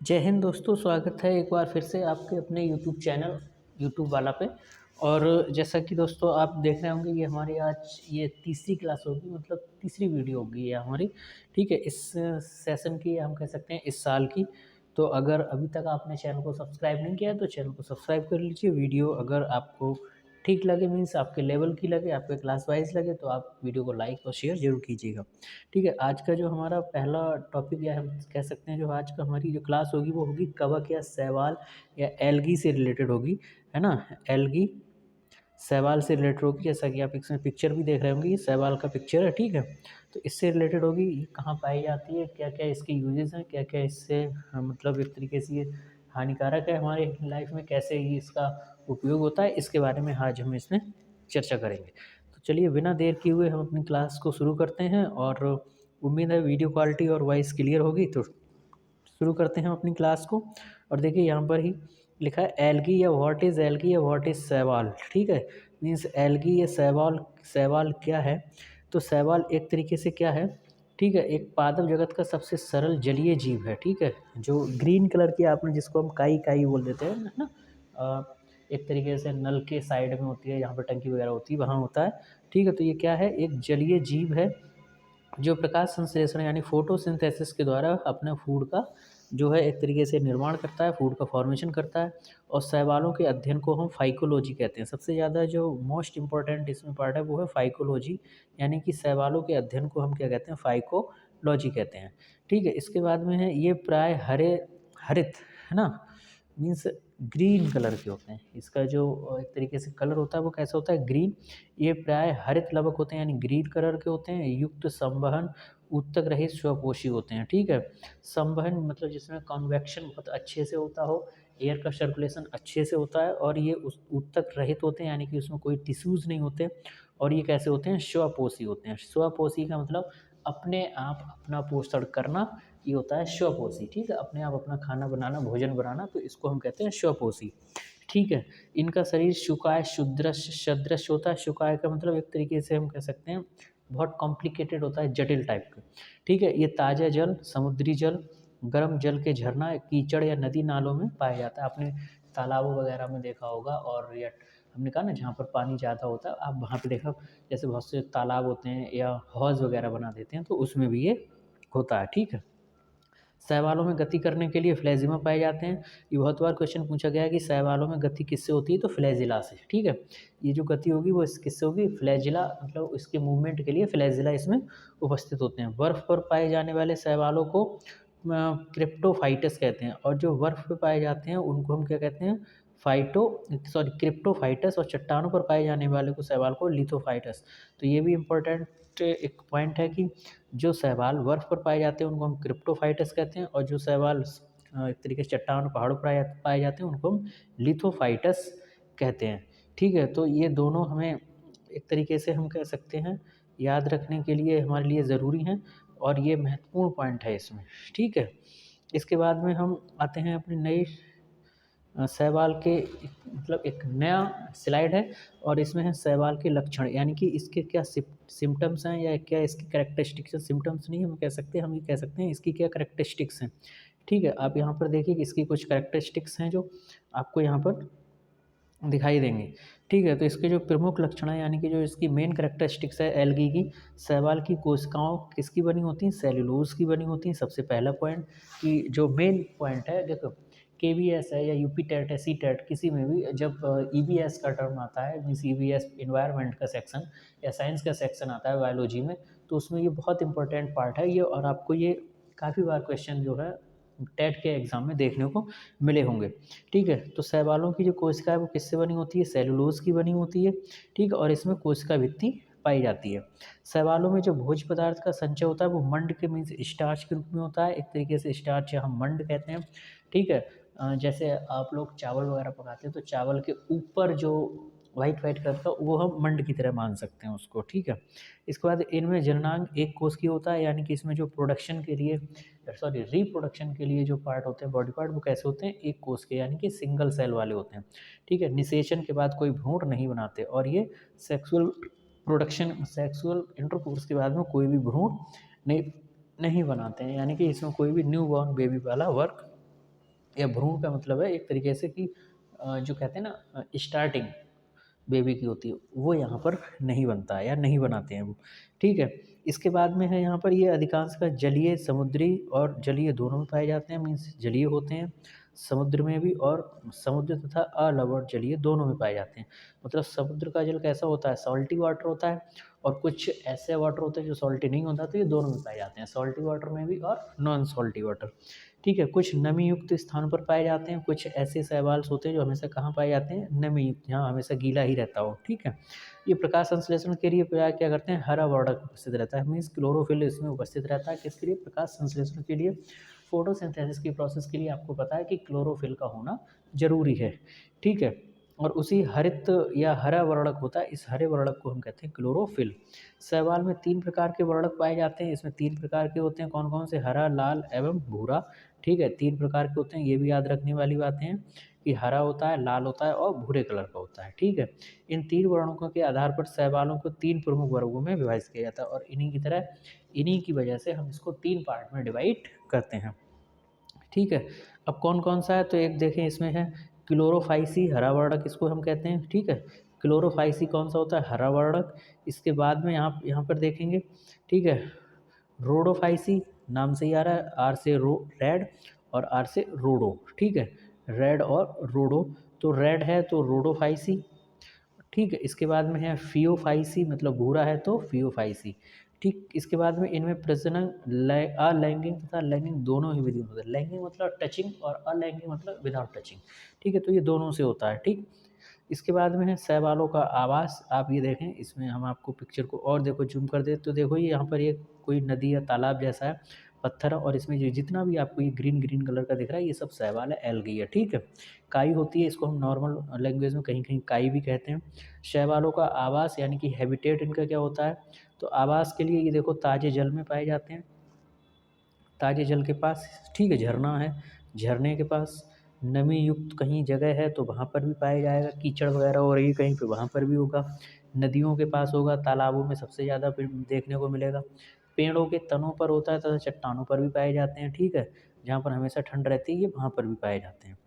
जय हिंद दोस्तों, स्वागत है एक बार फिर से आपके अपने यूट्यूब चैनल यूट्यूब वाला पे। और जैसा कि दोस्तों आप देख रहे होंगे, ये हमारी आज ये तीसरी क्लास होगी, मतलब तीसरी वीडियो होगी ये हमारी। ठीक है, इस सेशन की हम कह सकते हैं इस साल की। तो अगर अभी तक आपने चैनल को सब्सक्राइब नहीं किया है तो चैनल को सब्सक्राइब कर लीजिए। वीडियो अगर आपको ठीक लगे, मीन्स आपके लेवल की लगे, आपके क्लास वाइज लगे, तो आप वीडियो को लाइक और शेयर जरूर कीजिएगा। ठीक है, आज का जो हमारा पहला टॉपिक या हम कह सकते हैं जो आज का हमारी जो क्लास होगी वो होगी कवक या शैवाल या एल्गी से रिलेटेड होगी, है ना। एल्गी शैवाल से रिलेटेड होगी, जैसा कि आप इसमें पिक्चर भी देख रहे होंगे, ये शैवाल का पिक्चर है। ठीक है, तो इससे रिलेटेड होगी, ये कहाँ पाई जाती है, क्या क्या इसके यूजेस हैं, क्या क्या इससे मतलब एक तरीके से ये हानिकारक है हमारे लाइफ में, कैसे ये इसका उपयोग होता है, इसके बारे में आज हम इसमें चर्चा करेंगे। तो चलिए बिना देर किए हुए हम अपनी क्लास को शुरू करते हैं, और उम्मीद है वीडियो क्वालिटी और वॉइस क्लियर होगी। तो शुरू करते हैं हम अपनी क्लास को। और देखिए यहाँ पर ही लिखा है एल्गी या व्हाट इज़ एल्गी या व्हाट इज़ शैवाल। ठीक है, मीन्स एल्गी या शैवाल, शैवाल क्या है। तो शैवाल एक तरीके से क्या है, ठीक है, एक पादप जगत का सबसे सरल जलीय जीव है। ठीक है, जो ग्रीन कलर की आपने जिसको हम काई काई बोल देते हैं, है ना। एक तरीके से नल के साइड में होती है, यहाँ पर टंकी वगैरह होती है, वहाँ होता है। ठीक है, तो ये क्या है, एक जलीय जीव है जो प्रकाश संश्लेषण यानी फोटोसिंथेसिस के द्वारा अपने फूड का जो है एक तरीके से निर्माण करता है, फूड का फॉर्मेशन करता है। और शैवालों के अध्ययन को हम फाइकोलॉजी कहते हैं। सबसे ज़्यादा जो मोस्ट इम्पॉर्टेंट इसमें पार्ट है वो है फाइकोलॉजी, यानी कि शैवालों के अध्ययन को हम क्या कहते हैं, फाइकोलॉजी कहते हैं। ठीक है, इसके बाद में है ये प्राय हरित, है ना, मीन्स ग्रीन कलर के होते हैं। इसका जो एक तरीके से कलर होता है वो कैसा होता है, ग्रीन। ये प्राय हरित लवक होते हैं, यानी ग्रीन कलर के होते हैं। युक्त संवहन ऊतक रहित स्वपोषी होते हैं। ठीक है, संवहन मतलब जिसमें कॉन्वेक्शन बहुत अच्छे से होता हो, एयर का सर्कुलेशन अच्छे से होता है, और ये उस ऊतक रहित होते हैं, यानी कि उसमें कोई टिश्यूज़ नहीं होते। और ये कैसे होते हैं, स्वपोषी होते हैं। स्वपोषी का मतलब अपने आप अपना पोषण करना, ये होता है स्वपोषी। ठीक है, अपने आप अपना खाना बनाना, भोजन बनाना, तो इसको हम कहते हैं स्वपोषी। ठीक है, इनका शरीर शुकाय शुद्रश सदृश होता है। शुकाय का मतलब एक तरीके से हम कह सकते हैं बहुत कॉम्प्लिकेटेड होता है, जटिल टाइप का। ठीक है, ये ताज़ा जल, समुद्री जल, गर्म जल के झरना, कीचड़ या नदी नालों में पाया जाता है। आपने तालाबों वगैरह में देखा होगा, और या हमने कहा ना जहाँ पर पानी ज़्यादा होता है, आप वहाँ पे देखा, जैसे बहुत से तालाब होते हैं या हौज़ वगैरह बना देते हैं, तो उसमें भी ये होता है। ठीक है, शैवालों में गति करने के लिए फ्लैजिमा पाए जाते हैं। ये बहुत बार क्वेश्चन पूछा गया है कि शैवालों में गति किससे होती है, तो फ्लैजिला से। ठीक है, ये जो गति होगी वो किससे होगी, फ्लैजिला, मतलब इसके मूवमेंट के लिए फ्लैजिला इसमें उपस्थित होते हैं। बर्फ़ पर पाए जाने वाले शैवालों को क्रिप्टोफाइटस कहते हैं, और जो बर्फ़ पे पाए जाते हैं उनको हम क्या कहते हैं, क्रिप्टोफाइटस। और चट्टानों पर पाए जाने वाले को शैवाल को लिथोफाइटस। तो ये भी इम्पोर्टेंट एक पॉइंट है कि जो शैवाल बर्फ़ पर पाए जाते हैं उनको हम क्रिप्टोफाइटस कहते हैं, और जो शैवाल एक तरीके से चट्टान पहाड़ों पर पाए जाते हैं उनको हम लिथोफाइटस कहते हैं। ठीक है, तो ये दोनों हमें एक तरीके से हम कह सकते हैं याद रखने के लिए हमारे लिए ज़रूरी हैं, और ये महत्वपूर्ण पॉइंट है इसमें। ठीक है, इसके बाद में हम आते हैं अपनी नई शैवाल के मतलब एक नया स्लाइड है, और इसमें है शैवाल के लक्षण, यानी कि इसके क्या सिम्टम्स हैं या क्या इसकी कैरेक्टरिस्टिक्स हैं। सिम्टम्स नहीं हम कह सकते, हम ये कह सकते हैं इसकी क्या कैरेक्टरिस्टिक्स हैं। ठीक है, आप यहाँ पर देखिए कि इसकी कुछ कैरेक्टरिस्टिक्स हैं जो आपको यहाँ पर दिखाई देंगे। ठीक है, तो इसके जो प्रमुख लक्षण हैं, यानी कि जो इसकी मेन कैरेक्टरिस्टिक्स है एल्गी की, शैवाल की कोशिकाओं किसकी बनी होती हैं, सेल्यूलोज की बनी होती हैं। सबसे पहला पॉइंट कि जो मेन पॉइंट है, देखो केवीएस है या यूपी टेट है, सी टेट, किसी में भी जब ईवीएस का टर्म आता है, मीन्स ईवीएस इन्वायरमेंट का सेक्शन या साइंस का सेक्शन आता है बायोलॉजी में, तो उसमें ये बहुत इंपॉर्टेंट पार्ट है ये, और आपको ये काफ़ी बार क्वेश्चन जो है टेट के एग्ज़ाम में देखने को मिले होंगे। ठीक है, तो शैवालों की जो कोशिका है वो किससे बनी होती है, सेलुलोज की बनी होती है। ठीक है, और इसमें कोशिका भित्ति पाई जाती है। शैवालों में जो भोज्य पदार्थ का संचय होता है वो मंड के मीन्स स्टार्च के रूप में होता है। एक तरीके से स्टार्च हम मंड कहते हैं। ठीक है, जैसे आप लोग चावल वगैरह पकाते हैं तो चावल के ऊपर जो वाइट वाइट कलर का वो हम मंड की तरह मान सकते हैं उसको। ठीक है, इसके बाद इनमें जननांग एक कोशिकीय होता है, यानी कि इसमें जो प्रोडक्शन के लिए रिप्रोडक्शन के लिए जो पार्ट होते हैं, बॉडी पार्ट, वो कैसे होते हैं, एक कोश के, यानी कि सिंगल सेल वाले होते हैं। ठीक है, निषेचन के बाद कोई भ्रूण नहीं बनाते, और ये सेक्सुअल इंटरकोर्स के बाद में कोई भी भ्रूण नहीं बनाते हैं, यानी कि इसमें कोई भी न्यू बॉर्न बेबी वाला वर्क या भ्रूण का मतलब है एक तरीके से कि जो कहते हैं ना स्टार्टिंग बेबी की होती है, वो यहाँ पर नहीं बनता है या नहीं बनाते हैं वो, ठीक है। इसके बाद में है यहाँ पर ये अधिकांश का जलीय, समुद्री और जलीय दोनों में पाए जाते हैं, मीन्स जलीय होते हैं समुद्र में भी, और समुद्र तथा अलवण जलीय दोनों में पाए जाते हैं। मतलब समुद्र का जल कैसा होता है, सॉल्टी वाटर होता है, और कुछ ऐसे वाटर होते हैं जो सॉल्टी नहीं होता, तो ये दोनों में पाए जाते हैं, सॉल्टी वाटर में भी और नॉन सॉल्टी वाटर, ठीक है। कुछ नमी युक्त स्थानों पर पाए जाते हैं, कुछ ऐसे शैवाल्स होते हैं जो हमेशा कहाँ पाए जाते हैं, नमी युक्त, जहाँ हमेशा गीला ही रहता हो, ठीक है। ये प्रकाश संश्लेषण के लिए प्राय क्या करते हैं, हरा वर्णक उपस्थित रहता है, मीन्स क्लोरोफिल इसमें उपस्थित रहता है, किसके लिए, प्रकाश संश्लेषण के लिए, फोटोसिंथेसिस की प्रोसेस के लिए आपको पता है कि क्लोरोफिल का होना जरूरी है, ठीक है। और उसी हरित या हरा वर्णक होता है, इस हरे वर्णक को हम कहते हैं क्लोरोफिल। शैवाल में 3 प्रकार के वर्णक पाए जाते हैं, इसमें 3 प्रकार के होते हैं, कौन कौन से, हरा, लाल एवं भूरा, ठीक है। 3 प्रकार के होते हैं, ये भी याद रखने वाली बातें हैं कि हरा होता है, लाल होता है और भूरे कलर का होता है, ठीक है। इन 3 वर्णकों के आधार पर शैवालों को 3 प्रमुख वर्गों में विभाजित किया जाता है, और इन्हीं की वजह से हम इसको 3 पार्ट में डिवाइड करते हैं, ठीक है। अब कौन कौन सा है, तो एक देखें इसमें है क्लोरोफाइसी, हरा वर्णक इसको हम कहते हैं, ठीक है। क्लोरोफाइसी कौन सा होता है, हरा वर्णक। इसके बाद में यहाँ पर देखेंगे, ठीक है, रोडोफाइसी, नाम से ही आ रहा है, आर से रेड और आर से रोडो, ठीक है, रेड और रोडो, तो रेड है तो रोडोफाइसी, ठीक है। इसके बाद में है फियोफाइसी, मतलब भूरा है तो फियोफाइसी, ठीक। इसके बाद में इनमें प्रजनन अलैंगिक तथा लैंगिक दोनों ही विधि होते हैं, लैंगिक मतलब टचिंग और अलैंगिक मतलब विदाउट टचिंग, ठीक है, तो ये दोनों से होता है, ठीक। इसके बाद में है शैवालों का आवास, आप ये देखें, इसमें हम आपको पिक्चर को और देखो जूम कर दे तो देखो ये यहाँ पर ये कोई नदी या तालाब जैसा है, पत्थर, और इसमें जो जितना भी आपको ये ग्रीन ग्रीन कलर का दिख रहा है ये सब शैवाल है, एल्गी है, ठीक है। काई होती है, इसको हम नॉर्मल लैंग्वेज में कहीं कहीं काई भी कहते हैं। शैवालों का आवास यानी कि हैबिटेट इनका क्या होता है, तो आवास के लिए ये देखो ताजे जल में पाए जाते हैं, ताजे जल के पास, ठीक है, झरना है, झरने के पास, नमी युक्त कहीं जगह है तो वहाँ पर भी पाया जाएगा, कीचड़ वगैरह हो रही है कहीं पे वहाँ पर भी होगा, नदियों के पास होगा, तालाबों में सबसे ज़्यादा देखने को मिलेगा, पेड़ों के तनों पर होता है तथा चट्टानों पर भी पाए जाते हैं, ठीक है, जहाँ पर हमेशा ठंड रहती है ये वहाँ पर भी पाए जाते हैं।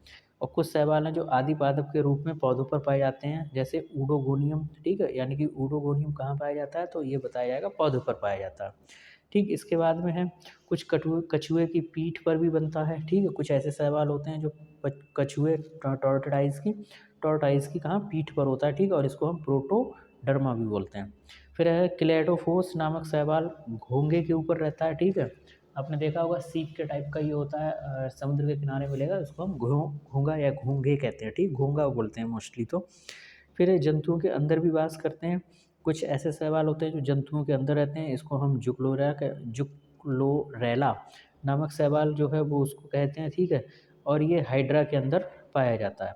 और कुछ शैवाल हैं जो आदि पादप के रूप में पौधों पर पाए जाते हैं, जैसे ऊडोगोनियम, ठीक है, यानी कि ऊडोगोनियम कहाँ पाया जाता है, तो ये बताया जाएगा पौधों पर पाया जाता है, ठीक। इसके बाद में है कुछ कछुए की पीठ पर भी बनता है, ठीक है, कुछ ऐसे शैवाल होते हैं जो कछुए टॉर्टाइज की कहाँ पीठ पर होता है, ठीक है, और इसको हम प्रोटोडर्मा भी बोलते हैं। फिर है क्लेडोफोस नामक शैवाल, घोंगे के ऊपर रहता है, ठीक है, आपने देखा होगा सीप के टाइप का ये होता है, समुद्र के किनारे मिलेगा, इसको हम घोंगा या घोंगे कहते हैं, ठीक, घोंगा बोलते हैं मोस्टली तो। फिर ये जंतुओं के अंदर भी वास करते हैं, कुछ ऐसे शैवाल होते हैं जो जंतुओं के अंदर रहते हैं, इसको हम जुक्लोरेला नामक शैवाल जो है वो उसको कहते हैं, ठीक है, और ये हाइड्रा के अंदर पाया जाता है,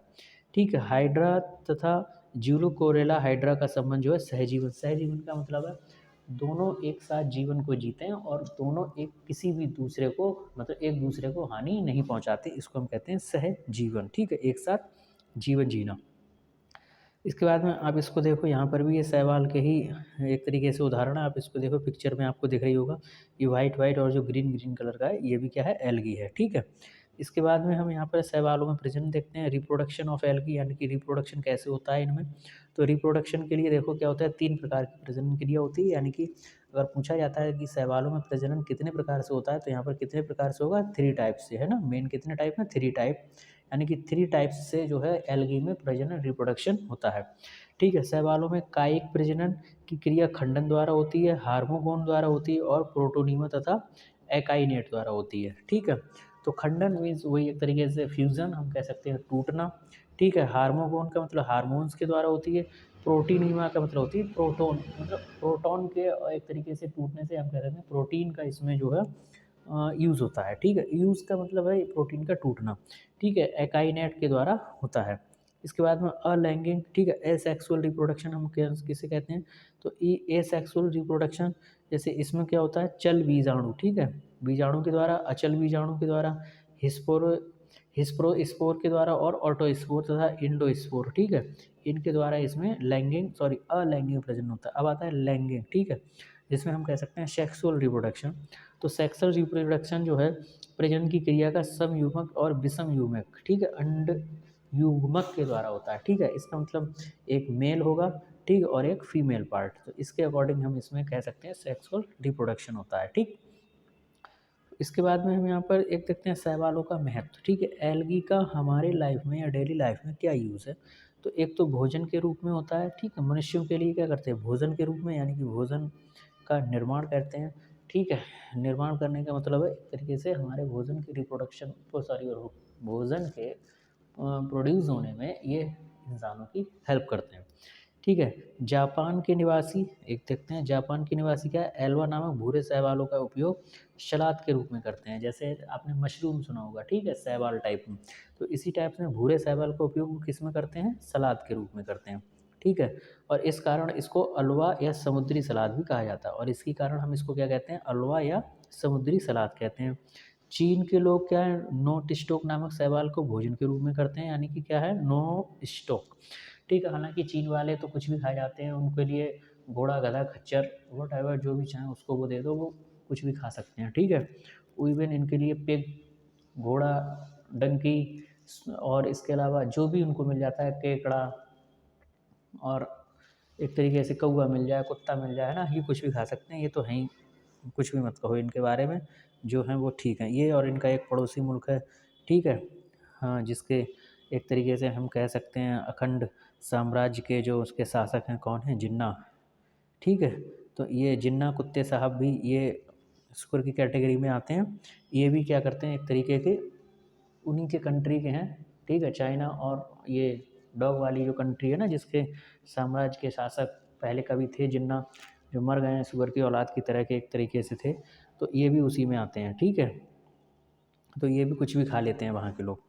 ठीक है। हाइड्रा तथा ज्यूलोकोरेला हाइड्रा का संबंध जो है सहजीवन, सहजीवन का मतलब है दोनों एक साथ जीवन को जीते हैं और दोनों एक किसी भी दूसरे को मतलब एक दूसरे को हानि नहीं पहुंचाते, इसको हम कहते हैं सहजीवन, ठीक है, एक साथ जीवन जीना। इसके बाद में आप इसको देखो, यहाँ पर भी ये शैवाल के ही एक तरीके से उदाहरण है, आप इसको देखो पिक्चर में आपको दिख रही होगा, ये वाइट वाइट और जो ग्रीन ग्रीन कलर का है ये भी क्या है, एल्गी है, ठीक है। इसके बाद में हम यहाँ पर शैवालों में प्रजनन देखते हैं, रिप्रोडक्शन ऑफ एल्गी, यानी कि रिप्रोडक्शन कैसे होता है इनमें। तो रिप्रोडक्शन के लिए देखो क्या होता है, 3 प्रकार की प्रजनन क्रिया होती है, यानी कि अगर पूछा जाता है कि शैवालों में प्रजनन कितने प्रकार से होता है, तो यहाँ पर कितने प्रकार से होगा, 3 टाइप से, है ना, मेन कितने टाइप में, 3 टाइप, यानी कि 3 टाइप्स से जो है एल्गी में प्रजनन रिप्रोडक्शन होता है, ठीक है। शैवालों में कायिक प्रजनन की क्रिया खंडन द्वारा होती है, हार्मोगोन द्वारा होती है और प्रोटोनिमा तथा एकाइनेट द्वारा होती है, ठीक है। तो खंडन मीन्स वही एक तरीके से फ्यूज़न हम कह सकते हैं, टूटना, ठीक है। हार्मोगोन का मतलब हार्मोन्स के द्वारा होती है, प्रोटीनिमा का मतलब होती है प्रोटोन, मतलब प्रोटॉन के एक तरीके से टूटने से हम कह सकते हैं प्रोटीन का इसमें जो है यूज़ होता है, ठीक है, यूज़ का मतलब है प्रोटीन का टूटना, ठीक है, एकाइनेट के द्वारा होता है। इसके बाद में अलैंगिक, ठीक है, एसेक्सुअल रिप्रोडक्शन हम किसे कहते हैं, तो एसेक्सुअल रिप्रोडक्शन, जैसे इसमें क्या होता है, चल बीजाणु, ठीक है, बीजाणु के द्वारा, अचल बीजाणु के द्वारा, हिस्पोरो हिस्प्रोस्पोर के द्वारा और ऑटोस्पोर तथा इंडोस्पोर, ठीक है, इनके द्वारा इसमें अलैंगिक प्रजनन होता है। अब आता है लैंगिक, ठीक है, जिसमें हम कह सकते हैं सेक्सुअल रिप्रोडक्शन। तो सेक्सुअल रिप्रोडक्शन जो है प्रजनन की क्रिया का समयुग्मक और विषम युग्मक, ठीक है, अंड युग्मक के द्वारा होता है, ठीक है। इसका मतलब एक मेल होगा, ठीक है, और एक फीमेल पार्ट, तो इसके अकॉर्डिंग हम इसमें कह सकते हैं सेक्सुअल रिप्रोडक्शन होता है, ठीक। इसके बाद में हम यहाँ पर एक देखते हैं शैवालों का महत्व, ठीक है। एल्गी का हमारे लाइफ में या डेली लाइफ में क्या यूज़ है। तो एक तो भोजन के रूप में होता है, ठीक है। मनुष्यों के लिए क्या करते हैं, भोजन के रूप में, यानी कि भोजन का निर्माण करते हैं, ठीक है। निर्माण करने का मतलब है एक तरीके से हमारे भोजन की रिप्रोडक्शन को, सॉरी, भोजन के प्रोड्यूस होने में ये इंसानों की हेल्प करते हैं, ठीक है। जापान के निवासी, एक देखते हैं जापान के निवासी क्या है, एल्वा नामक भूरे शैवालों का उपयोग सलाद के रूप में करते हैं। जैसे आपने मशरूम सुना होगा, ठीक है, शैवाल टाइप में, तो इसी टाइप से भूरे शैवाल का उपयोग वो किस में करते हैं, सलाद के रूप में करते हैं, ठीक है। और इस कारण इसको अल्वा या समुद्री सलाद भी कहा जाता है, और इसके कारण हम इसको क्या कहते हैं, अल्वा या समुद्री सलाद कहते हैं। चीन के लोग क्या है, नो स्टॉक नामक शैवाल को भोजन के रूप में करते हैं, यानी कि क्या है, नो स्टॉक, ठीक है। हालांकि चीन वाले तो कुछ भी खा जाते हैं, उनके लिए घोड़ा गधा खच्चर वट एवर जो भी चाहें उसको वो दे दो, वो कुछ भी खा सकते हैं, ठीक है। इवन इनके लिए पिग, घोड़ा, डंकी, और इसके अलावा जो भी उनको मिल जाता है, केकड़ा, और एक तरीके से कौवा मिल जाए, कुत्ता मिल जाए ना, ये कुछ भी खा सकते हैं, ये तो हैं ही, कुछ भी मत कहो इनके बारे में, जो हैं वो ठीक हैं ये। और इनका एक पड़ोसी मुल्क है, ठीक है, हाँ, जिसके एक तरीके से हम कह सकते हैं अखंड साम्राज्य के जो उसके शासक हैं, कौन है, जिन्ना, ठीक है। तो ये जिन्ना कुत्ते साहब भी ये शुक्र की कैटेगरी में आते हैं। ये भी क्या करते हैं, एक तरीके के उन्हीं के कंट्री के हैं, ठीक है। चाइना और ये डॉग वाली जो कंट्री है ना, जिसके साम्राज्य के शासक पहले कभी थे जिन्ना, जो मर गए हैं, शुगर की औलाद की तरह के एक तरीके से थे, तो ये भी उसी में आते हैं, ठीक है। तो ये भी कुछ भी खा लेते हैं वहाँ के लोग।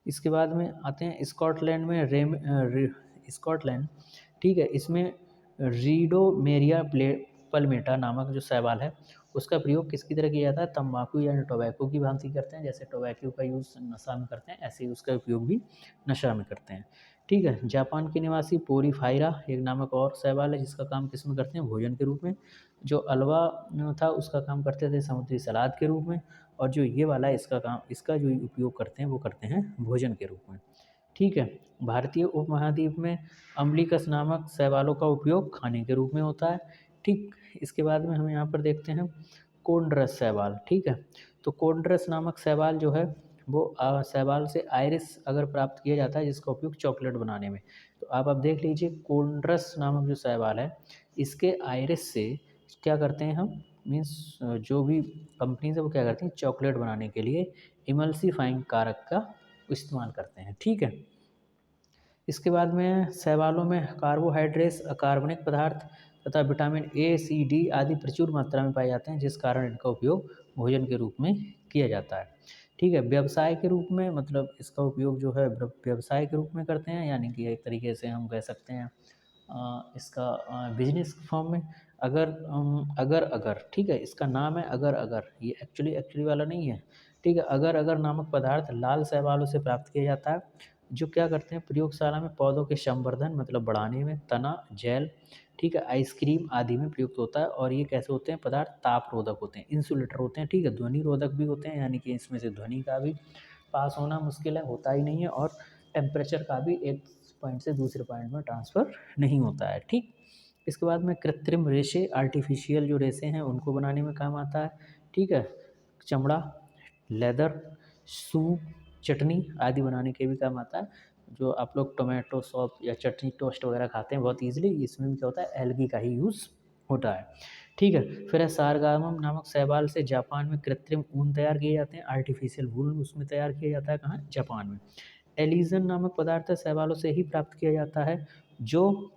इसके बाद में आते हैं स्कॉटलैंड में स्कॉटलैंड, ठीक है, इसमें रीडोमेरिया पलमेटा नामक जो शैवाल है उसका प्रयोग किसकी तरह किया जाता है, तंबाकू या टोबैको की भांति करते हैं। जैसे टोबैको का यूज़ नशा में करते हैं, ऐसे ही उसका उपयोग भी नशा में करते हैं, ठीक है। जापान के निवासी पोरीफायरा एक नामक और शैवाल है, जिसका काम किस में करते हैं, भोजन के रूप में। जो अल्वा था उसका काम करते थे समुद्री सलाद के रूप में, और जो ये वाला है इसका काम, इसका जो उपयोग करते हैं वो करते हैं भोजन के रूप में, ठीक है। भारतीय उपमहाद्वीप में अम्बलिकस नामक शैवालों का उपयोग खाने के रूप में होता है, ठीक। इसके बाद में हम यहाँ पर देखते हैं कोन्ड्रस शैवाल, ठीक है। तो कोन्ड्रस नामक शैवाल जो है वो शैवाल से आयरिस अगर प्राप्त किया जाता है, जिसका उपयोग चॉकलेट बनाने में। तो आप देख लीजिए, कोन्ड्रस नामक जो शैवाल है इसके आयरिस से क्या करते हैं हम, मीन्स जो भी कंपनीज है वो क्या करती हैं, चॉकलेट बनाने के लिए इमल्सीफाइंग कारक का इस्तेमाल करते हैं, ठीक है। इसके बाद में शैवालों में कार्बोहाइड्रेट्स, अकार्बनिक पदार्थ तथा विटामिन ए, सी, डी आदि प्रचुर मात्रा में पाए जाते हैं, जिस कारण इनका उपयोग भोजन के रूप में किया जाता है, ठीक है। व्यवसाय के रूप में, मतलब इसका उपयोग जो है व्यवसाय के रूप में करते हैं, यानी कि एक तरीके से हम कह सकते हैं इसका बिजनेस फॉर्म में। अगर अगर, ठीक है, इसका नाम है अगर अगर, ये एक्चुअली वाला नहीं है, ठीक है। अगर अगर नामक पदार्थ लाल शैवालों से प्राप्त किया जाता है, जो क्या करते हैं, प्रयोगशाला में पौधों के संवर्धन मतलब बढ़ाने में, तना, जेल, ठीक है, आइसक्रीम आदि में प्रयुक्त होता है। और ये कैसे होते हैं पदार्थ, ताप रोधक होते हैं, इंसुलेटर होते हैं, ठीक है, ध्वनि रोधक भी होते हैं, यानी कि इसमें से ध्वनि का भी पास होना मुश्किल है, होता ही नहीं है, और टेम्परेचर का भी एक पॉइंट से दूसरे पॉइंट में ट्रांसफ़र नहीं होता है, ठीक। इसके बाद में कृत्रिम रेशे, आर्टिफिशियल जो रेशे हैं उनको बनाने में काम आता है, ठीक है। चमड़ा, लेदर, सूप, चटनी आदि बनाने के भी काम आता है। जो आप लोग टोमेटो सॉस या चटनी टोस्ट वगैरह खाते हैं बहुत ईजिली, इसमें भी क्या होता है, एल्गी का ही यूज़ होता है, ठीक है। फिर है सारगामम नामक शैवाल से जापान में कृत्रिम ऊन तैयार किए जाते हैं, आर्टिफिशियल वूल उसमें तैयार किया जाता है, कहाँ, जापान में। एलिजन नामक पदार्थ शैवालों से ही प्राप्त किया जाता है, जो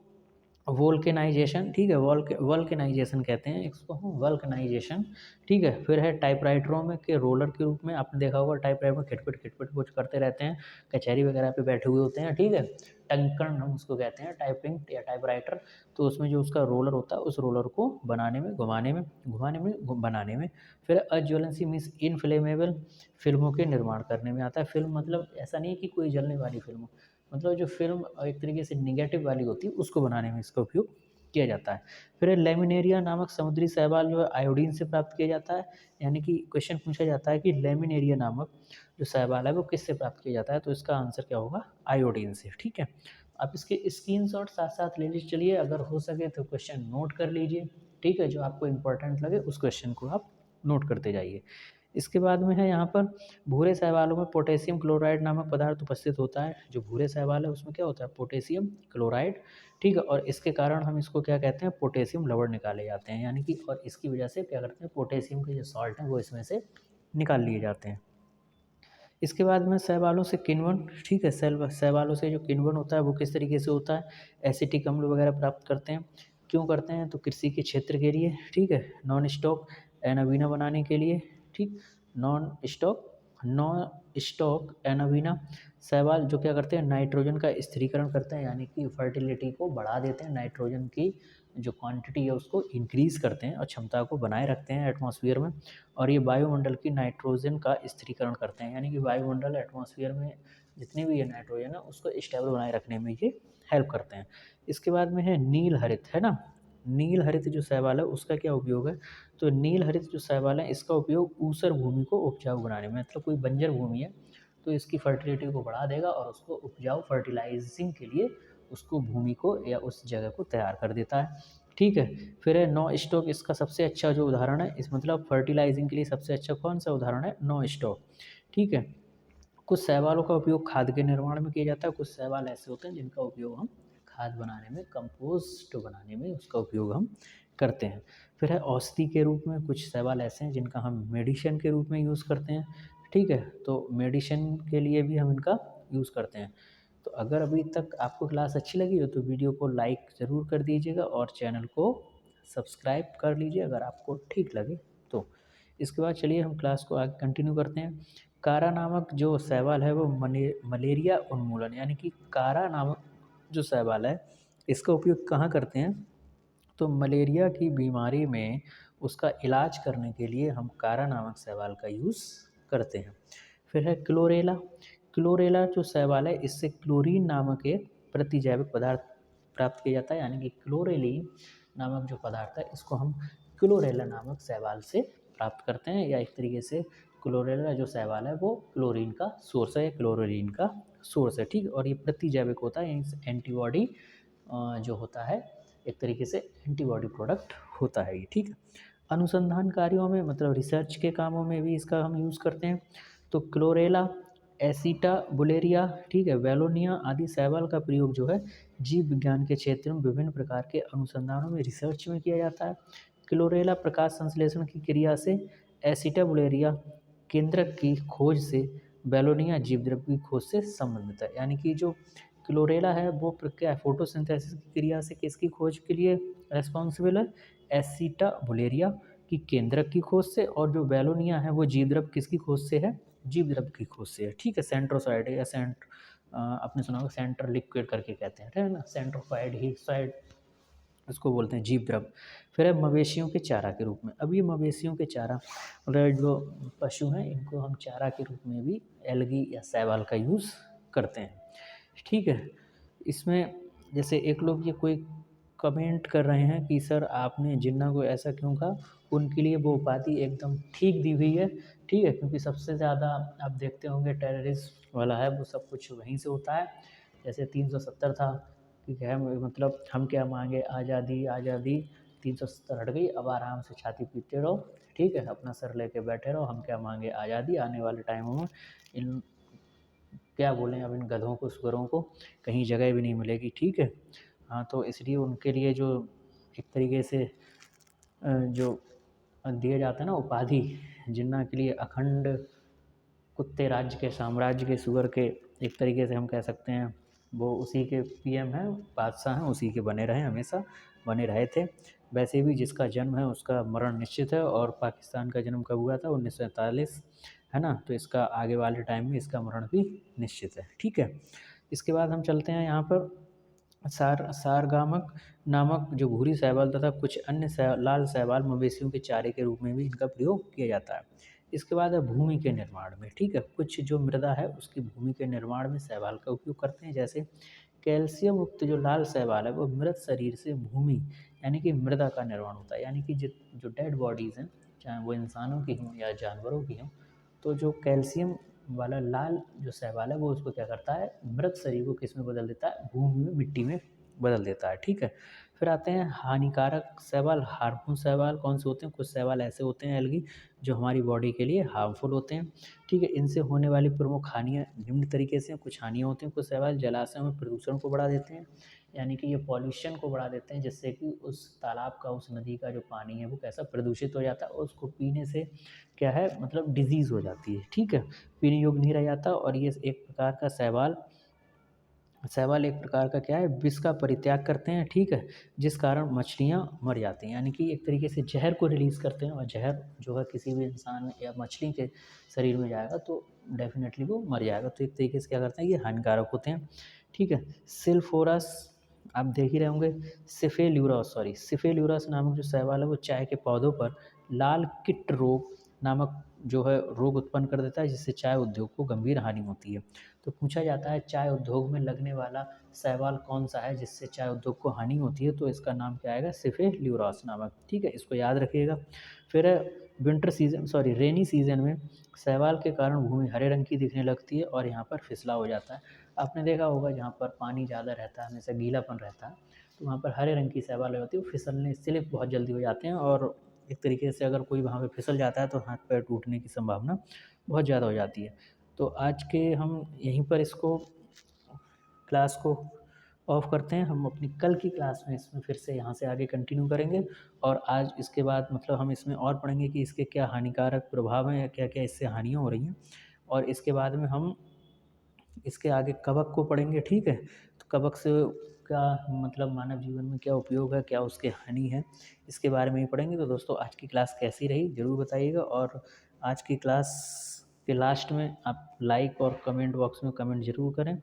वोल्केनाइजेशन, ठीक है, वल्केनाइजेशन कहते हैं इसको हम, वल्कनाइजेशन, ठीक है। फिर है टाइपराइटरों में के रोलर के रूप में, आपने देखा होगा टाइपराइटर में खिटपिट खिटपिट कुछ करते रहते हैं, कचहरी वगैरह पे बैठे हुए होते हैं, ठीक है। टंकन हम उसको कहते हैं, टाइपिंग या टाइपराइटर। तो उसमें जो उसका रोलर होता है, उस रोलर को बनाने में, बनाने में। फिर अज्वलनशील मीन्स इनफ्लेमेबल फिल्मों के निर्माण करने में आता है। फिल्म मतलब ऐसा नहीं है कि कोई जलने वाली फिल्म, मतलब जो फिल्म एक तरीके से निगेटिव वाली होती है उसको बनाने में इसका उपयोग किया जाता है। फिर लेमिनेरिया नामक समुद्री शैवाल जो है आयोडीन से प्राप्त किया जाता है, यानी कि क्वेश्चन पूछा जाता है कि लेमिनेरिया नामक जो शैवाल है वो किससे प्राप्त किया जाता है, तो इसका आंसर क्या होगा, आयोडीन से। ठीक है, आप इसके स्क्रीनशॉट साथ साथ ले लीजिए, चलिए अगर हो सके तो क्वेश्चन नोट कर लीजिए। ठीक है, जो आपको इम्पोर्टेंट लगे उस क्वेश्चन को आप नोट करते जाइए। इसके बाद में है यहाँ पर भूरे शैवालों में पोटेशियम क्लोराइड नामक पदार्थ उपस्थित होता है। जो भूरे शैवाल है उसमें क्या होता है, पोटेशियम क्लोराइड। ठीक है, और इसके कारण हम इसको क्या कहते हैं, पोटेशियम लवण निकाले जाते हैं, यानी कि और इसकी वजह से क्या करते हैं, पोटेशियम के जो सॉल्ट हैं वो इसमें से निकाल लिए जाते हैं। इसके बाद में शैवालों से किण्वन। ठीक है, शैवालों से जो किण्वन होता है वो किस तरीके से होता है, एसिटिक अम्ल वगैरह प्राप्त करते हैं। क्यों करते हैं, तो कृषि के क्षेत्र के लिए। ठीक है, नॉन स्टॉक एनावीना बनाने के लिए। ठीक, नॉन स्टॉक एनावीना शैवाल जो क्या करते हैं, नाइट्रोजन का स्थिरीकरण करते हैं, यानी कि फर्टिलिटी को बढ़ा देते हैं, नाइट्रोजन की जो क्वांटिटी है उसको इंक्रीज़ करते हैं और क्षमता को बनाए रखते हैं एटमॉस्फेयर में। और ये वायुमंडल की नाइट्रोजन का स्थिरीकरण करते हैं, यानी कि वायुमंडल एटमॉस्फेयर में जितने भी ये नाइट्रोजन है उसको स्टेबल बनाए रखने में ये हेल्प करते हैं। इसके बाद में है नील हरित, है ना, नील हरित जो शैवाल है उसका क्या उपयोग है, तो नील हरित जो शैवाल है इसका उपयोग ऊसर भूमि को उपजाऊ बनाने में, मतलब कोई बंजर भूमि है तो इसकी फर्टिलिटी को बढ़ा देगा और उसको उपजाऊ फर्टिलाइजिंग के लिए उसको भूमि को या उस जगह को तैयार कर देता है। ठीक है, फिर है नो स्टॉक, इसका सबसे अच्छा जो उदाहरण है, इस मतलब फर्टिलाइजिंग के लिए सबसे अच्छा कौन सा उदाहरण है, नो स्टॉक। ठीक है, कुछ शैवालों का उपयोग खाद के निर्माण में किया जाता है, कुछ शैवाल ऐसे होते हैं जिनका उपयोग हम खाद बनाने में, कंपोस्ट बनाने में उसका उपयोग हम करते हैं। फिर है औषधि के रूप में, कुछ शैवाल ऐसे हैं जिनका हम मेडिसिन के रूप में यूज़ करते हैं। ठीक है, तो मेडिसिन के लिए भी हम इनका यूज़ करते हैं। तो अगर अभी तक आपको क्लास अच्छी लगी हो तो वीडियो को लाइक ज़रूर कर दीजिएगा और चैनल को सब्सक्राइब कर लीजिए अगर आपको ठीक लगे तो। इसके बाद चलिए हम क्लास को आगे कंटिन्यू करते हैं। कारा नामक जो शैवाल है वो मलेरिया उन्मूलन, यानी कि कारा नामक जो शैवाल है इसका उपयोग कहाँ करते हैं, तो मलेरिया की बीमारी में उसका इलाज करने के लिए हम कारा नामक शैवाल का यूज़ करते हैं। फिर है क्लोरेला। क्लोरेला जो शैवाल है इससे क्लोरीन नामक एक प्रतिजैविक पदार्थ प्राप्त किया जाता है, यानी कि क्लोरेलिन नामक जो पदार्थ है इसको हम क्लोरेला नामक शैवाल से प्राप्त करते हैं, या एक तरीके से क्लोरेला जो शैवाल है वो क्लोरीन का सोर्स है या क्लोरीन का सोर्स है। ठीक, और ये प्रतिजैविक होता है, एंटीबॉडी जो होता है एक तरीके से एंटीबॉडी प्रोडक्ट होता है ये। ठीक है, अनुसंधान कार्यों में मतलब रिसर्च के कामों में भी इसका हम यूज़ करते हैं। तो क्लोरेला, एसिटा बुलेरिया, ठीक है, वेलोनिया आदि शैवाल का प्रयोग जो है जीव विज्ञान के क्षेत्र में विभिन्न प्रकार के अनुसंधानों में, रिसर्च में किया जाता है। क्लोरेला प्रकाश संश्लेषण की क्रिया से, एसिटा बुलेरिया केंद्रक की खोज से, बेलोनिया जीवद्रव्य की खोज से संबंधित है, यानी कि जो क्लोरेला है वो क्या है, फोटोसिंथेसिस की क्रिया से किसकी खोज के लिए रेस्पॉन्सिबल है, एसिटा बुलेरिया की केंद्रक की खोज से, और जो बेलोनिया है वो जीवद्रव्य किसकी खोज से है, जीवद्रव्य की खोज से है। ठीक है, सेंट्रोसाइड या आपने सुना होगा सेंट्रल लिक्विड करके कहते हैं, है ना, सेंट्रोफाइड ही साइड उसको बोलते हैं जीवद्रव्य। फिर है मवेशियों के चारा के रूप में। अब ये मवेशियों के चारा मतलब जो पशु हैं इनको हम चारा के रूप में भी एल्गी या शैवाल का यूज़ करते हैं। ठीक है, इसमें जैसे एक लोग ये कोई कमेंट कर रहे हैं कि सर आपने जिन्ना को ऐसा क्यों कहा, उनके लिए वो उपाधि एकदम ठीक दी हुई है। ठीक है, क्योंकि सबसे ज़्यादा आप देखते होंगे टेररिस्ट वाला है वो सब कुछ वहीं से होता है। जैसे 370 था, ठीक है, मतलब हम क्या मांगे, आज़ादी आज़ादी, 370 हट गई, अब आराम से छाती पीटते रहो। ठीक है, अपना सर लेके बैठे रहो, हम क्या मांगे आज़ादी। आने वाले टाइमों में इन क्या बोलें अब इन गधों को सुअरों को कहीं जगह भी नहीं मिलेगी। ठीक है, हाँ, तो इसलिए उनके लिए जो एक तरीके से जो दिया जाता है ना उपाधि, जिन्ना के लिए अखंड कुत्ते राज्य के, साम्राज्य के, सुअर के, एक तरीके से हम कह सकते हैं वो उसी के पीएम हैं, बादशाह हैं, उसी के बने रहे, हमेशा बने रहे थे। वैसे भी जिसका जन्म है उसका मरण निश्चित है, और पाकिस्तान का जन्म कब हुआ था, 1947, है ना, तो इसका आगे वाले टाइम में इसका मरण भी निश्चित है। ठीक है, इसके बाद हम चलते हैं यहाँ पर सारगामक नामक जो भूरी शैवाल तथा कुछ अन्य लाल शैवाल मवेशियों के चारे के रूप में भी इनका प्रयोग किया जाता है। इसके बाद है भूमि के निर्माण में। ठीक है, कुछ जो मृदा है उसकी भूमि के निर्माण में शैवाल का उपयोग करते हैं, जैसे कैल्शियम युक्त जो लाल शैवाल है वो मृत शरीर से भूमि यानी कि मृदा का निर्माण होता है, यानी कि जो डेड बॉडीज़ हैं, चाहे वो इंसानों की हों या जानवरों की हों, तो जो कैल्शियम वाला लाल जो शैवाल है वो उसको क्या करता है, मृत शरीर को किस में बदल देता है, भूमि में, मिट्टी में बदल देता है। ठीक है, फिर आते हैं हानिकारक शैवाल, हार्मफुल शैवाल कौन से होते हैं। कुछ शैवाल ऐसे होते हैं एल्गी जो हमारी बॉडी के लिए हार्मफुल होते हैं। ठीक है, इनसे होने वाली प्रमुख हानियाँ निम्न तरीके से हैं। कुछ हानियाँ होती हैं, कुछ शैवाल जलाशयों में प्रदूषण को बढ़ा देते हैं, यानी कि ये पॉल्यूशन को बढ़ा देते हैं, जिससे कि उस तालाब का, उस नदी का जो पानी है वो कैसा प्रदूषित हो जाता है और उसको पीने से क्या है, मतलब डिजीज़ हो जाती है। ठीक है, पीने योग्य नहीं रह जाता। और ये एक प्रकार का शैवाल शैवाल एक प्रकार का क्या है, विष का परित्याग करते हैं। ठीक है, जिस कारण मछलियाँ मर जाती हैं, यानी कि एक तरीके से जहर को रिलीज़ करते हैं, और जहर जो है किसी भी इंसान या मछली के शरीर में जाएगा तो डेफिनेटली वो मर जाएगा। तो एक तरीके से क्या करते हैं, ये हानिकारक होते हैं। ठीक है, सिल्फोरस आप देख ही रहे होंगे। सिफेल्यूरस नामक जो शैवाल है वो चाय के पौधों पर लाल कीट रोग नामक जो है रोग उत्पन्न कर देता है, जिससे चाय उद्योग को गंभीर हानि होती है। तो पूछा जाता है चाय उद्योग में लगने वाला शैवाल कौन सा है जिससे चाय उद्योग को हानि होती है, तो इसका नाम क्या आएगा, सिफेल्यूरस नामक। ठीक है, इसको याद रखिएगा। फिर रेनी सीजन में शैवाल के कारण भूमि हरे रंग की दिखने लगती है और यहाँ पर फिसला हो जाता है। आपने देखा होगा जहाँ पर पानी ज़्यादा रहता है, हमेशा गीलापन रहता है, तो वहाँ पर हरे रंग की शैवाल हो जाती है, वो फिसलने स्लिप बहुत जल्दी हो जाते हैं, और एक तरीके से अगर कोई वहाँ पे फिसल जाता है तो हाथ पैर टूटने की संभावना बहुत ज़्यादा हो जाती है। तो आज के हम यहीं पर इसको क्लास को ऑफ करते हैं। हम अपनी कल की क्लास में इसमें फिर से यहाँ से आगे कंटिन्यू करेंगे, और आज इसके बाद मतलब हम इसमें और पढ़ेंगे कि इसके क्या हानिकारक प्रभाव हैं या क्या क्या इससे हानियाँ हो रही हैं, और इसके बाद में हम इसके आगे कवक को पढ़ेंगे। ठीक है, तो कवक से क्या मतलब मानव जीवन में क्या उपयोग है, क्या उसके हानि है, इसके बारे में ही पढ़ेंगे। तो दोस्तों आज की क्लास कैसी रही ज़रूर बताइएगा, और आज की क्लास के लास्ट में आप लाइक और कमेंट बॉक्स में कमेंट ज़रूर करें।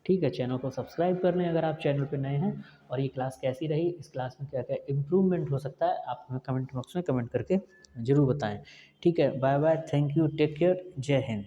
ठीक है, चैनल को सब्सक्राइब कर लें अगर आप चैनल पर नए हैं। और ये क्लास कैसी रही, इस क्लास में क्या क्या इम्प्रूवमेंट हो सकता है, आप हमें कमेंट बॉक्स में कमेंट करके ज़रूर बताएं। ठीक है, bye bye, thank you, take care, जय हिंद।